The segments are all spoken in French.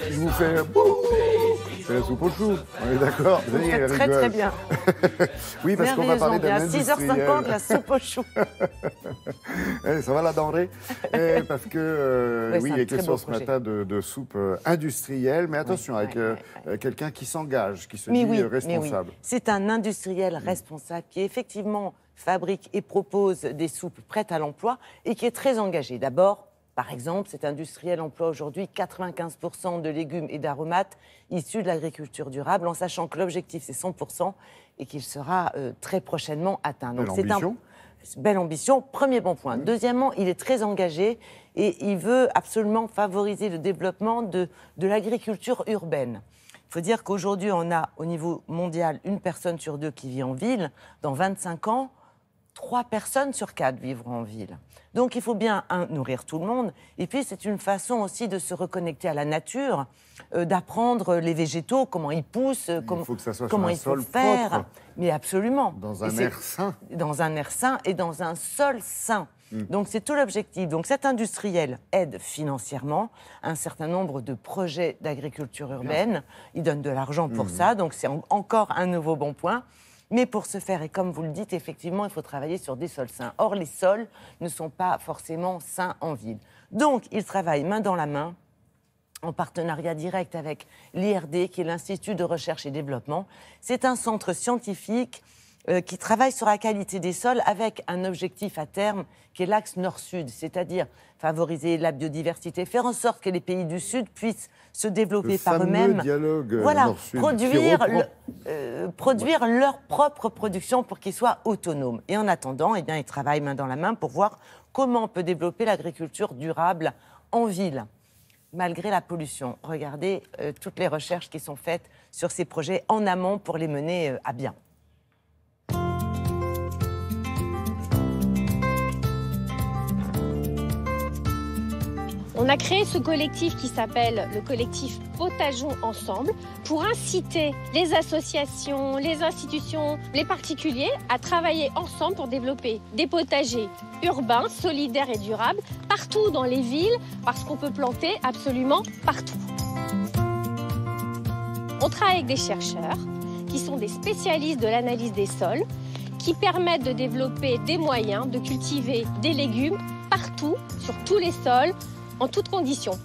Je vous fais bouh, c'est la soupe au chou, on est d'accord? Vous faites très très bien. Oui, parce qu'on va parler d'un industriel. À 6h50, la soupe au chou. Ça va la denrée? Parce que, oui, il y a question ce projet. matin de soupe industrielle, mais attention, avec quelqu'un qui s'engage, qui se dit responsable. Oui. C'est un industriel responsable qui effectivement fabrique et propose des soupes prêtes à l'emploi et qui est très engagé. D'abord, par exemple, cet industriel emploie aujourd'hui 95% de légumes et d'aromates issus de l'agriculture durable, en sachant que l'objectif c'est 100% et qu'il sera très prochainement atteint. Donc c'est une belle ambition, premier bon point. Deuxièmement, il est très engagé et il veut absolument favoriser le développement de l'agriculture urbaine. Il faut dire qu'aujourd'hui, on a au niveau mondial une personne sur deux qui vit en ville. Dans 25 ans, 3 personnes sur 4 vivront en ville. Donc il faut bien, nourrir tout le monde, et puis c'est une façon aussi de se reconnecter à la nature, d'apprendre les végétaux, comment ils poussent, comment il faut faire. Propre. Mais absolument. Dans un air sain. Dans un air sain et dans un sol sain. Donc c'est tout l'objectif. Donc cet industriel aide financièrement un certain nombre de projets d'agriculture urbaine. Il donne de l'argent pour ça, donc c'est encore un nouveau bon point. Mais pour ce faire, et comme vous le dites, effectivement, il faut travailler sur des sols sains. Or, les sols ne sont pas forcément sains en ville. Donc, il travaille main dans la main, en partenariat direct avec l'IRD, qui est l'Institut de recherche et développement. C'est un centre scientifique qui travaille sur la qualité des sols avec un objectif à terme qui est l'axe nord-sud, c'est-à-dire favoriser la biodiversité, faire en sorte que les pays du Sud puissent se développer par eux-mêmes. Voilà, produire leur propre production pour qu'ils soient autonomes. Et en attendant, eh bien, ils travaillent main dans la main pour voir comment on peut développer l'agriculture durable en ville, malgré la pollution. Regardez toutes les recherches qui sont faites sur ces projets en amont pour les mener à bien. On a créé ce collectif qui s'appelle le collectif Potageons Ensemble pour inciter les associations, les institutions, les particuliers à travailler ensemble pour développer des potagers urbains, solidaires et durables partout dans les villes parce qu'on peut planter absolument partout. On travaille avec des chercheurs qui sont des spécialistes de l'analyse des sols qui permettent de développer des moyens de cultiver des légumes partout, sur tous les sols, en toutes conditions.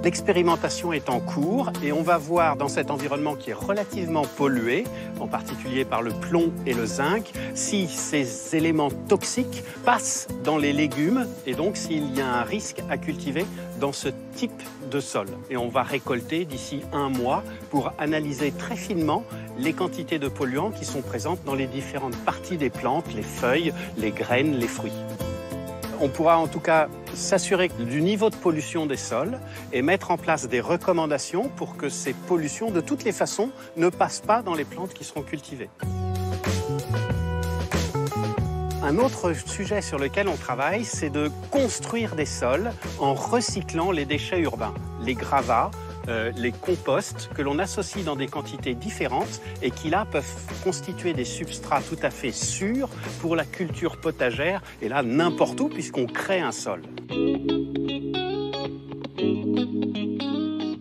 L'expérimentation est en cours et on va voir dans cet environnement qui est relativement pollué, en particulier par le plomb et le zinc, si ces éléments toxiques passent dans les légumes et donc s'il y a un risque à cultiver dans ce type de sol. Et on va récolter d'ici 1 mois pour analyser très finement les quantités de polluants qui sont présentes dans les différentes parties des plantes, les feuilles, les graines, les fruits. On pourra en tout cas s'assurer du niveau de pollution des sols et mettre en place des recommandations pour que ces pollutions, de toutes les façons, ne passent pas dans les plantes qui seront cultivées. Un autre sujet sur lequel on travaille, c'est de construire des sols en recyclant les déchets urbains, les gravats, les composts que l'on associe dans des quantités différentes et qui là peuvent constituer des substrats tout à fait sûrs pour la culture potagère et là n'importe où puisqu'on crée un sol.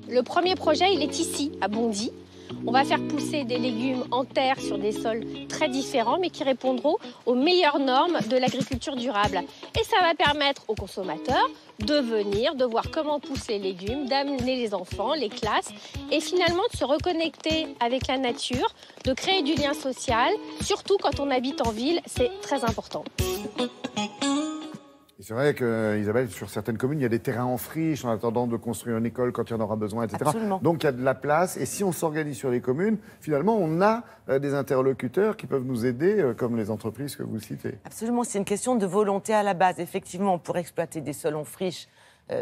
Le premier projet, il est ici, à Bondy. On va faire pousser des légumes en terre sur des sols très différents, mais qui répondront aux meilleures normes de l'agriculture durable. Et ça va permettre aux consommateurs de venir, de voir comment poussent les légumes, d'amener les enfants, les classes, et finalement de se reconnecter avec la nature, de créer du lien social, surtout quand on habite en ville, c'est très important. C'est vrai qu'Isabelle, sur certaines communes, il y a des terrains en friche en attendant de construire une école quand il y en aura besoin, etc. Absolument. Donc il y a de la place. Et si on s'organise sur les communes, finalement, on a des interlocuteurs qui peuvent nous aider, comme les entreprises que vous citez. Absolument, c'est une question de volonté à la base. Effectivement, pour exploiter des sols en friche,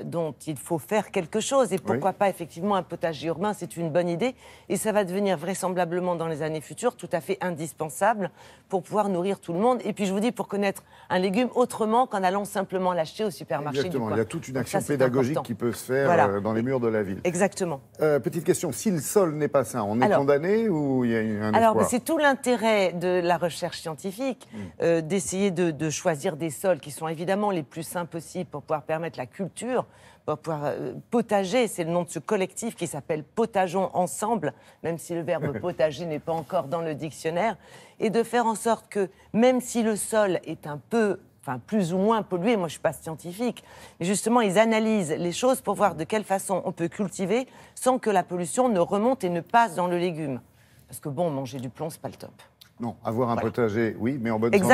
dont il faut faire quelque chose. Et pourquoi pas, effectivement, un potager urbain, c'est une bonne idée. Et ça va devenir vraisemblablement, dans les années futures, tout à fait indispensable pour pouvoir nourrir tout le monde. Et puis, je vous dis, pour connaître un légume autrement qu'en allant simplement l'acheter au supermarché. Exactement, du coin. il y a toute une action Donc ça, pédagogique important. qui peut se faire dans les murs de la ville. Exactement. Petite question, si le sol n'est pas sain, on est condamné ou il y a un espoir? C'est tout l'intérêt de la recherche scientifique, d'essayer de choisir des sols qui sont évidemment les plus sains possibles pour pouvoir permettre la culture, pour pouvoir potager. C'est le nom de ce collectif qui s'appelle Potageons Ensemble, même si le verbe potager n'est pas encore dans le dictionnaire, et de faire en sorte que, même si le sol est un peu, plus ou moins pollué, moi je ne suis pas scientifique, mais justement ils analysent les choses pour voir de quelle façon on peut cultiver sans que la pollution ne remonte et ne passe dans le légume. Parce que manger du plomb, c'est pas le top. Non, avoir un potager, oui, mais en bonne santé.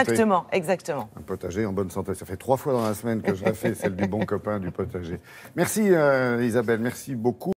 Exactement. Un potager en bonne santé. Ça fait 3 fois dans la semaine que je la fais, celle du bon copain du potager. Merci Isabelle, merci beaucoup.